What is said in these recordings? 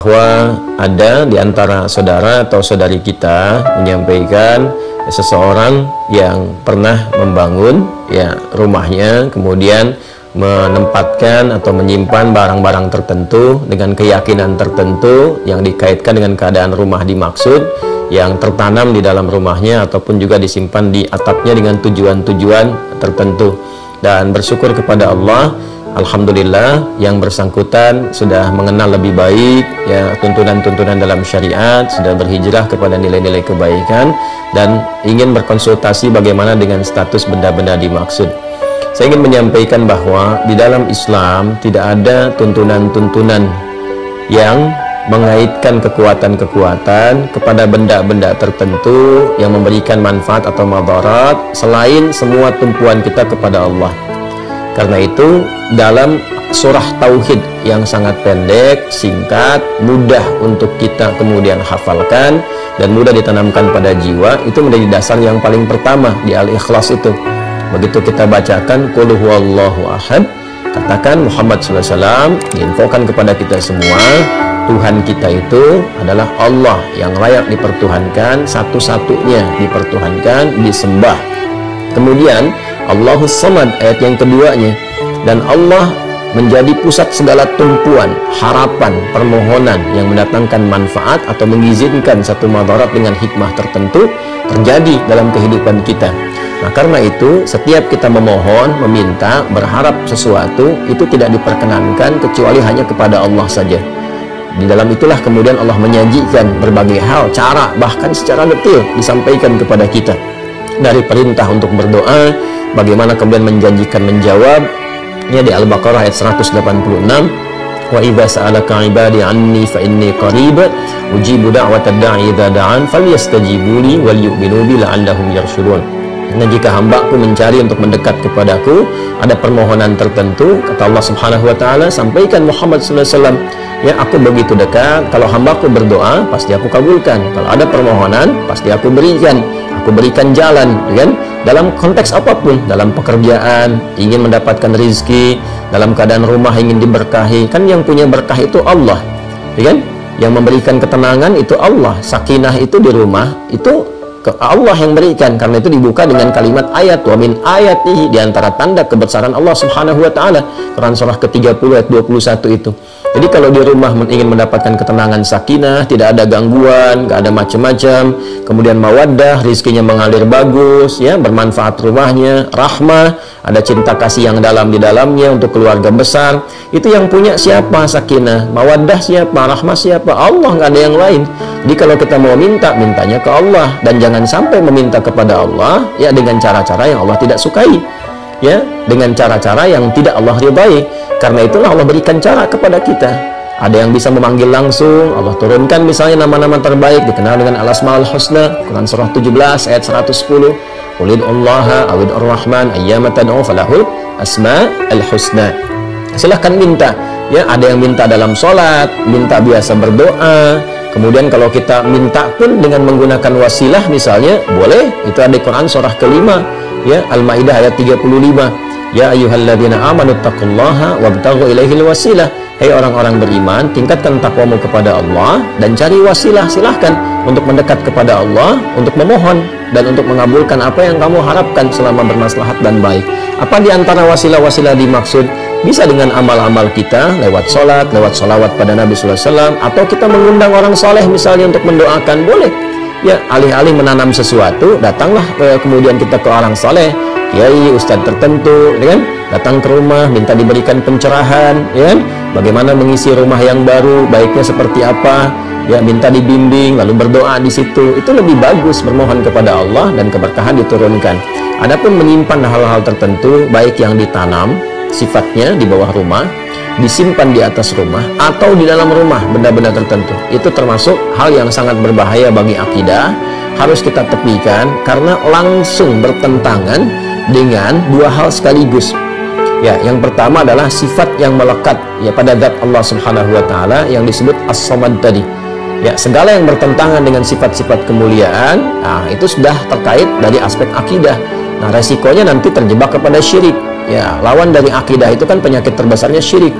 bahwa ada di antara saudara atau saudari kita menyampaikan seseorang yang pernah membangun rumahnya, kemudian menempatkan atau menyimpan barang-barang tertentu dengan keyakinan tertentu yang dikaitkan dengan keadaan rumah dimaksud, yang tertanam di dalam rumahnya ataupun juga disimpan di atapnya dengan tujuan-tujuan tertentu. Dan bersyukur kepada Allah, alhamdulillah yang bersangkutan sudah mengenal lebih baik tuntunan-tuntunan dalam syariat, sudah berhijrah kepada nilai-nilai kebaikan dan ingin berkonsultasi bagaimana dengan status benda-benda dimaksud. Saya ingin menyampaikan bahwa di dalam Islam tidak ada tuntunan-tuntunan yang mengaitkan kekuatan-kekuatan kepada benda-benda tertentu yang memberikan manfaat atau madarat selain semua tumpuan kita kepada Allah. Karena itu dalam surah Tauhid yang sangat pendek, singkat, mudah untuk kita kemudian hafalkan dan mudah ditanamkan pada jiwa, itu menjadi dasar yang paling pertama di Al-Ikhlas itu. Begitu kita bacakan Qul huwallahu ahad, katakan Muhammad SAW, diinfokan kepada kita semua, Tuhan kita itu adalah Allah yang layak dipertuhankan, satu-satunya dipertuhankan, disembah. Kemudian Allahus Samad ayat yang keduanya, dan Allah menjadi pusat segala tumpuan, harapan, permohonan yang mendatangkan manfaat atau mengizinkan satu madarat dengan hikmah tertentu terjadi dalam kehidupan kita. Nah, karena itu setiap kita memohon, meminta, berharap sesuatu itu tidak diperkenankan kecuali hanya kepada Allah saja. Di dalam itulah kemudian Allah menyajikan berbagai hal, cara, bahkan secara detail disampaikan kepada kita. Dari perintah untuk berdoa, bagaimana kemudian menjanjikan menjawab, di Al-Baqarah ayat 186, wa idza sa'alaka 'ibadi 'anni fa inni qarib ujibu da'watad da'i idza da'an falyastajibu li wal yu'minu bi la'allahum yarshudun. Nah, jika hambaku mencari untuk mendekat kepadaku, ada permohonan tertentu, kata Allah Subhanahu wa taala, sampaikan Muhammad sallallahu alaihi wasallam, aku begitu dekat, kalau hambaku berdoa pasti aku kabulkan, kalau ada permohonan pasti aku berikan jalan, kan? Dalam konteks apapun, dalam pekerjaan, ingin mendapatkan rizki, dalam keadaan rumah ingin diberkahi, kan yang punya berkah itu Allah, kan? Yang memberikan ketenangan itu Allah, sakinah itu di rumah itu Allah yang berikan. Karena itu dibuka dengan kalimat ayat, wa min ayatihi, di antara tanda kebesaran Allah Subhanahu wa taala, Quran surah ke-30 ayat 21 itu. Jadi kalau di rumah ingin mendapatkan ketenangan, sakinah, tidak ada gangguan, nggak ada macam-macam, kemudian mawaddah, rizkinya mengalir bagus, bermanfaat rumahnya, rahmah, ada cinta kasih yang dalam di dalamnya untuk keluarga besar, itu yang punya siapa? Sakinah, mawaddah siapa? Rahmah siapa? Allah, nggak ada yang lain. Jadi kalau kita mau minta, mintanya ke Allah, dan jangan sampai meminta kepada Allah dengan cara-cara yang Allah tidak sukai, dengan cara-cara yang tidak Allah ridai. Karena itulah Allah berikan cara kepada kita. Ada yang bisa memanggil langsung, Allah turunkan misalnya nama-nama terbaik dikenal dengan Al-Asmaul Husna, Quran surah 17 ayat 110, Qulid'ullaha awid'ur rahman ayyama tad'u falahul asma'ul husna. Silahkan minta, ada yang minta dalam sholat, minta biasa berdoa. Kemudian kalau kita minta pun dengan menggunakan wasilah misalnya, boleh. Itu ada di Quran surah kelima, Al-Maidah ayat 35. Ya ayyuhalladzina amanu taqullaha wabtaghu ilaihil wasilah. Hai orang-orang beriman, tingkatkan takwamu kepada Allah dan cari wasilah. Silahkan untuk mendekat kepada Allah, untuk memohon dan untuk mengabulkan apa yang kamu harapkan selama bermaslahat dan baik. Apa di antara wasilah-wasilah dimaksud? Bisa dengan amal-amal kita, lewat sholat, lewat sholawat pada Nabi Sallallahu Alaihi Wasallam, atau kita mengundang orang soleh misalnya untuk mendoakan, boleh. Alih-alih menanam sesuatu, datanglah kemudian kita ke orang soleh, kiai, ustadz tertentu, datang ke rumah, minta diberikan pencerahan, bagaimana mengisi rumah yang baru, baiknya seperti apa, minta dibimbing, lalu berdoa di situ. Itu lebih bagus, bermohon kepada Allah dan keberkahan diturunkan. Adapun menyimpan hal-hal tertentu, baik yang ditanam sifatnya di bawah rumah, disimpan di atas rumah, atau di dalam rumah benda-benda tertentu, itu termasuk hal yang sangat berbahaya bagi akidah, harus kita tepikan karena langsung bertentangan dengan dua hal sekaligus. Yang pertama adalah sifat yang melekat pada zat Allah Subhanahu wa taala yang disebut As-Samad tadi. Segala yang bertentangan dengan sifat-sifat kemuliaan, itu sudah terkait dari aspek akidah. Nah, resikonya nanti terjebak kepada syirik. Lawan dari akidah itu kan penyakit terbesarnya syirik.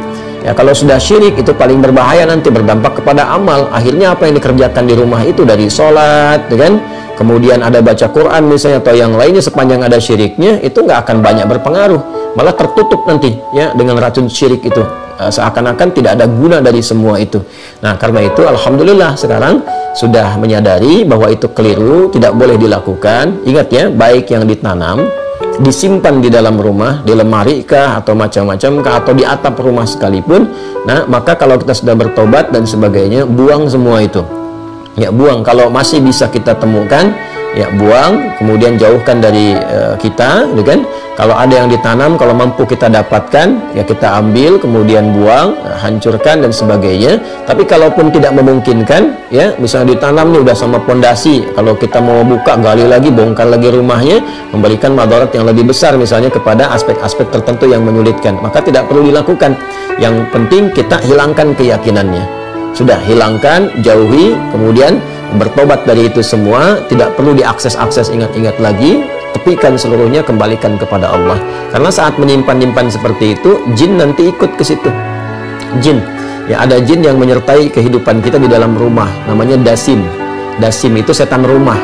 Ya, kalau sudah syirik itu paling berbahaya, nanti berdampak kepada amal. Akhirnya apa yang dikerjakan di rumah itu dari sholat, kan? Kemudian ada baca Quran misalnya atau yang lainnya, sepanjang ada syiriknya itu nggak akan banyak berpengaruh, malah tertutup nanti ya dengan racun syirik itu. Seakan-akan tidak ada guna dari semua itu. Nah, karena itu alhamdulillah sekarang sudah menyadari bahwa itu keliru, tidak boleh dilakukan. Ingat ya, baik yang ditanam, disimpan di dalam rumah, di lemari kah atau macam-macam kah, atau di atap rumah sekalipun, nah maka kalau kita sudah bertobat dan sebagainya, buang semua itu. Ya, buang. Kalau masih bisa kita temukan, ya buang, kemudian jauhkan dari kita, gitu kan? Kalau ada yang ditanam, kalau mampu kita dapatkan, ya kita ambil, kemudian buang, hancurkan dan sebagainya. Tapi kalaupun tidak memungkinkan, ya misalnya ditanam nih udah sama pondasi, kalau kita mau buka, gali lagi, bongkar lagi rumahnya, memberikan madarat yang lebih besar misalnya kepada aspek-aspek tertentu yang menyulitkan, maka tidak perlu dilakukan. Yang penting kita hilangkan keyakinannya. Sudah, hilangkan, jauhi, kemudian bertobat dari itu semua, tidak perlu diakses-akses, ingat-ingat lagi, tepikan seluruhnya, kembalikan kepada Allah. Karena saat menyimpan-nyimpan seperti itu, jin nanti ikut ke situ. Jin, ya ada jin yang menyertai kehidupan kita di dalam rumah, namanya dasim. Dasim itu setan rumah,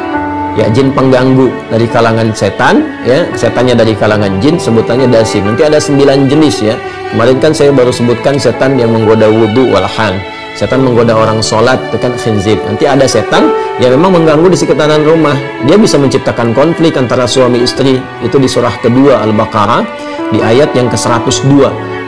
ya jin pengganggu dari kalangan setan, ya setannya dari kalangan jin, sebutannya dasim. Nanti ada 9 jenis ya. Kemarin kan saya baru sebutkan setan yang menggoda wudhu walhan. Setan menggoda orang sholat, itu kan khinzib. Nanti ada setan yang memang mengganggu di sekitaran rumah. Dia bisa menciptakan konflik antara suami istri. Itu di surah kedua Al-Baqarah, di ayat yang ke-102.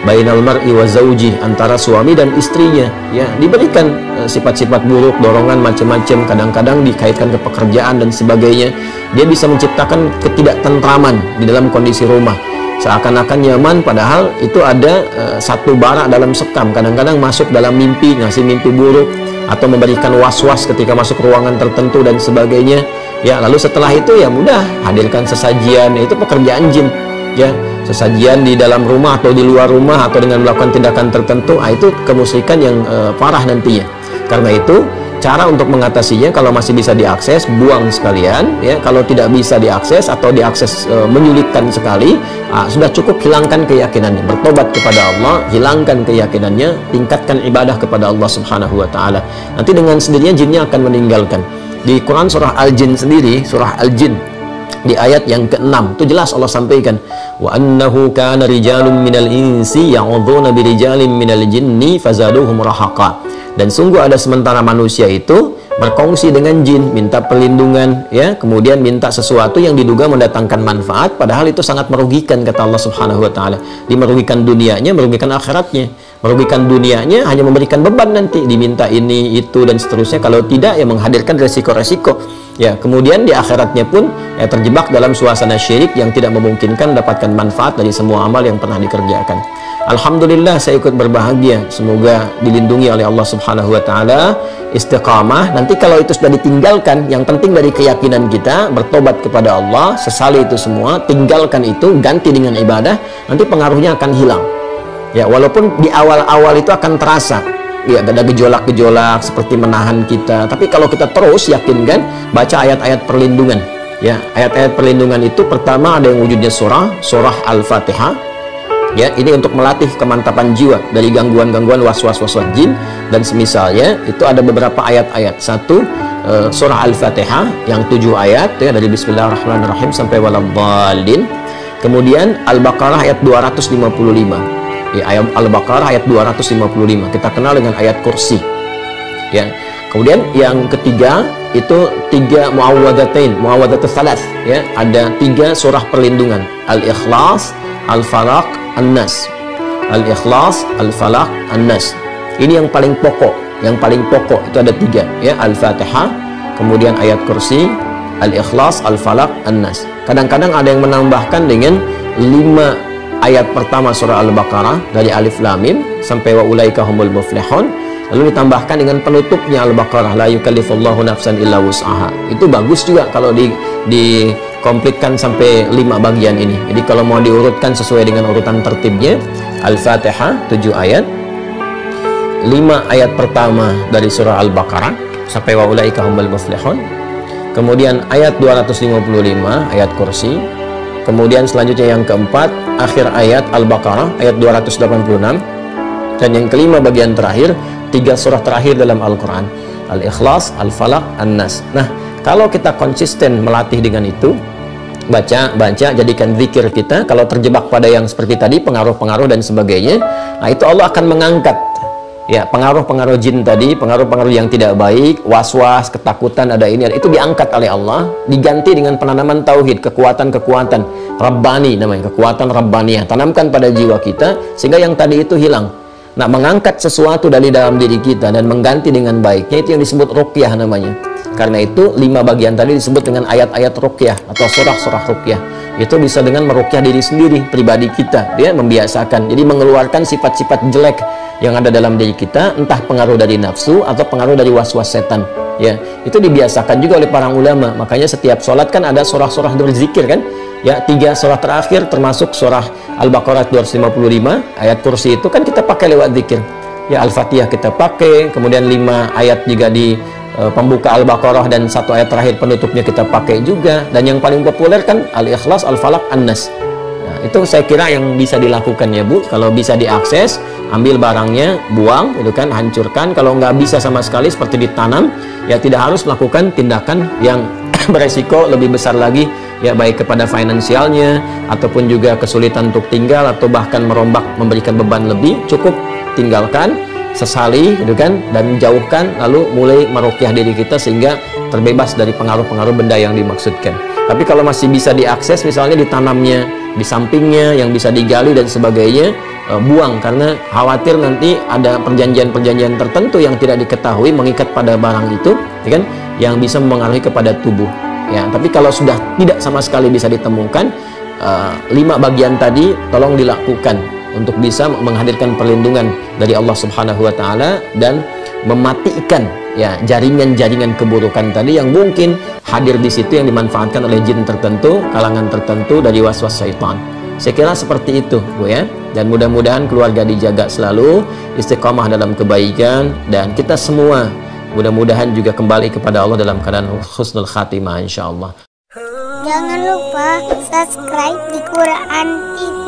Bainal mar'i wa zawji, antara suami dan istrinya. Ya, diberikan sifat-sifat buruk, dorongan macam-macam. Kadang-kadang dikaitkan ke pekerjaan dan sebagainya. Dia bisa menciptakan ketidaktentraman di dalam kondisi rumah. Seakan-akan nyaman, padahal itu ada satu bara dalam sekam. Kadang-kadang masuk dalam mimpi, ngasih mimpi buruk, atau memberikan was-was ketika masuk ruangan tertentu dan sebagainya. Ya, lalu setelah itu ya mudah, hadirkan sesajian. Itu pekerjaan jin. Ya, sesajian di dalam rumah atau di luar rumah, atau dengan melakukan tindakan tertentu, itu kemusyrikan yang parah nantinya. Karena itu cara untuk mengatasinya, kalau masih bisa diakses, buang sekalian ya. Kalau tidak bisa diakses atau diakses menyulitkan sekali, sudah cukup hilangkan keyakinannya, bertobat kepada Allah, hilangkan keyakinannya, tingkatkan ibadah kepada Allah Subhanahu wa taala. Nanti dengan sendirinya jinnya akan meninggalkan. Di Quran surah Al-Jin sendiri, surah Al-Jin di ayat yang ke-6 itu jelas Allah sampaikan, wa annahu kana rijalun minal insi ya'udzuuna birijalin minal jinni fazaduhum rahaqa. Dan sungguh ada sementara manusia itu berkongsi dengan jin, minta perlindungan ya, kemudian minta sesuatu yang diduga mendatangkan manfaat, padahal itu sangat merugikan, kata Allah Subhanahu wa taala. Dimerugikan dunianya, merugikan akhiratnya. Merugikan dunianya hanya memberikan beban, nanti diminta ini itu dan seterusnya, kalau tidak ya menghadirkan resiko-resiko. Ya, kemudian di akhiratnya pun ya terjebak dalam suasana syirik yang tidak memungkinkan mendapatkan manfaat dari semua amal yang pernah dikerjakan. Alhamdulillah saya ikut berbahagia, semoga dilindungi oleh Allah Subhanahu wa taala, istiqamah. Nanti kalau itu sudah ditinggalkan, yang penting dari keyakinan kita, bertobat kepada Allah, sesali itu semua, tinggalkan itu, ganti dengan ibadah, nanti pengaruhnya akan hilang. Ya, walaupun di awal-awal itu akan terasa ya ada gejolak-gejolak seperti menahan kita, tapi kalau kita terus yakinkan, baca ayat-ayat perlindungan ya. Ayat-ayat perlindungan itu pertama ada yang wujudnya surah Al-Fatihah ya, ini untuk melatih kemantapan jiwa dari gangguan-gangguan was-was jin dan semisalnya. Itu ada beberapa ayat-ayat. Satu, surah Al-Fatihah yang 7 ayat ya, dari Bismillahirrahmanirrahim sampai waladhdallin. Kemudian Al-Baqarah ayat 255 ya, ayat Al-Baqarah ayat 255 kita kenal dengan ayat kursi ya. Kemudian yang ketiga itu 3 muawwadzatain, muawwadzatus salas ya, ada 3 surah perlindungan, Al-Ikhlas, Al-Falaq, An-Nas. Al-Ikhlas, Al-Falaq, An-Nas. Ini yang paling pokok, itu ada 3 ya, Al-Fatihah, kemudian ayat kursi, Al-Ikhlas, Al-Falaq, An-Nas. Kadang-kadang ada yang menambahkan dengan 5 ayat pertama surah Al-Baqarah dari Alif Lam Mim sampai wa ulaika humul muflihun, lalu ditambahkan dengan penutupnya Al-Baqarah, la yukallifullahu nafsan illa wus'aha. Itu bagus juga kalau dikomplitkan sampai 5 bagian ini. Jadi kalau mau diurutkan sesuai dengan urutan tertibnya, Al-Fatihah 7 ayat, 5 ayat pertama dari surah Al-Baqarah sampai wa ulaika humul muflihun, kemudian ayat 255 ayat kursi, kemudian selanjutnya yang keempat akhir ayat Al-Baqarah ayat 286, Dan yang kelima bagian terakhir, 3 surah terakhir dalam Al-Quran, Al-Ikhlas, Al-Falaq, An-Nas. Nah, kalau kita konsisten melatih dengan itu, baca, jadikan zikir kita, kalau terjebak pada yang seperti tadi, pengaruh-pengaruh dan sebagainya, nah itu Allah akan mengangkat ya pengaruh-pengaruh jin tadi, pengaruh-pengaruh yang tidak baik, was-was, ketakutan, ada ini, ada itu, diangkat oleh Allah, diganti dengan penanaman tauhid, kekuatan-kekuatan Rabbani namanya, kekuatan Rabbaniyah, tanamkan pada jiwa kita sehingga yang tadi itu hilang. Nah, mengangkat sesuatu dari dalam diri kita dan mengganti dengan baiknya, itu yang disebut ruqyah namanya. Karena itu 5 bagian tadi disebut dengan ayat-ayat ruqyah atau surah-surah ruqyah. Itu bisa dengan meruqyah diri sendiri, pribadi kita, dia membiasakan. Jadi mengeluarkan sifat-sifat jelek yang ada dalam diri kita, entah pengaruh dari nafsu atau pengaruh dari was-was setan. Ya, itu dibiasakan juga oleh para ulama. Makanya setiap sholat kan ada surah-surah berzikir kan? Ya, 3 surah terakhir termasuk surah Al-Baqarah 255, ayat kursi itu kan kita pakai lewat zikir. Ya, Al-Fatihah kita pakai, kemudian 5 ayat juga di pembuka Al-Baqarah dan 1 ayat terakhir penutupnya kita pakai juga. Dan yang paling populer kan Al-Ikhlas, Al-Falaq, An-Nas. Nah, itu saya kira yang bisa dilakukan ya Bu. Kalau bisa diakses, ambil barangnya, buang, itu kan, hancurkan. Kalau nggak bisa sama sekali seperti ditanam, ya tidak harus melakukan tindakan yang beresiko lebih besar lagi, ya baik kepada finansialnya ataupun juga kesulitan untuk tinggal atau bahkan merombak, memberikan beban lebih. Cukup tinggalkan, sesali, gitu kan, dan jauhkan, lalu mulai meruqyah diri kita sehingga terbebas dari pengaruh-pengaruh benda yang dimaksudkan. Tapi kalau masih bisa diakses, misalnya ditanamnya di sampingnya yang bisa digali dan sebagainya, buang, karena khawatir nanti ada perjanjian-perjanjian tertentu yang tidak diketahui mengikat pada barang itu, ya kan, yang bisa mempengaruhi kepada tubuh. Ya, tapi kalau sudah tidak sama sekali bisa ditemukan, 5 bagian tadi tolong dilakukan untuk bisa menghadirkan perlindungan dari Allah Subhanahu wa taala dan mematikan ya jaringan-jaringan keburukan tadi yang mungkin hadir di situ yang dimanfaatkan oleh jin tertentu, kalangan tertentu dari was-was syaitan. Saya kira seperti itu, Bu ya. Dan mudah-mudahan keluarga dijaga selalu, istiqomah dalam kebaikan, dan kita semua mudah-mudahan juga kembali kepada Allah dalam keadaan husnul khatimah insyaallah. Jangan lupa subscribe di Quran TV.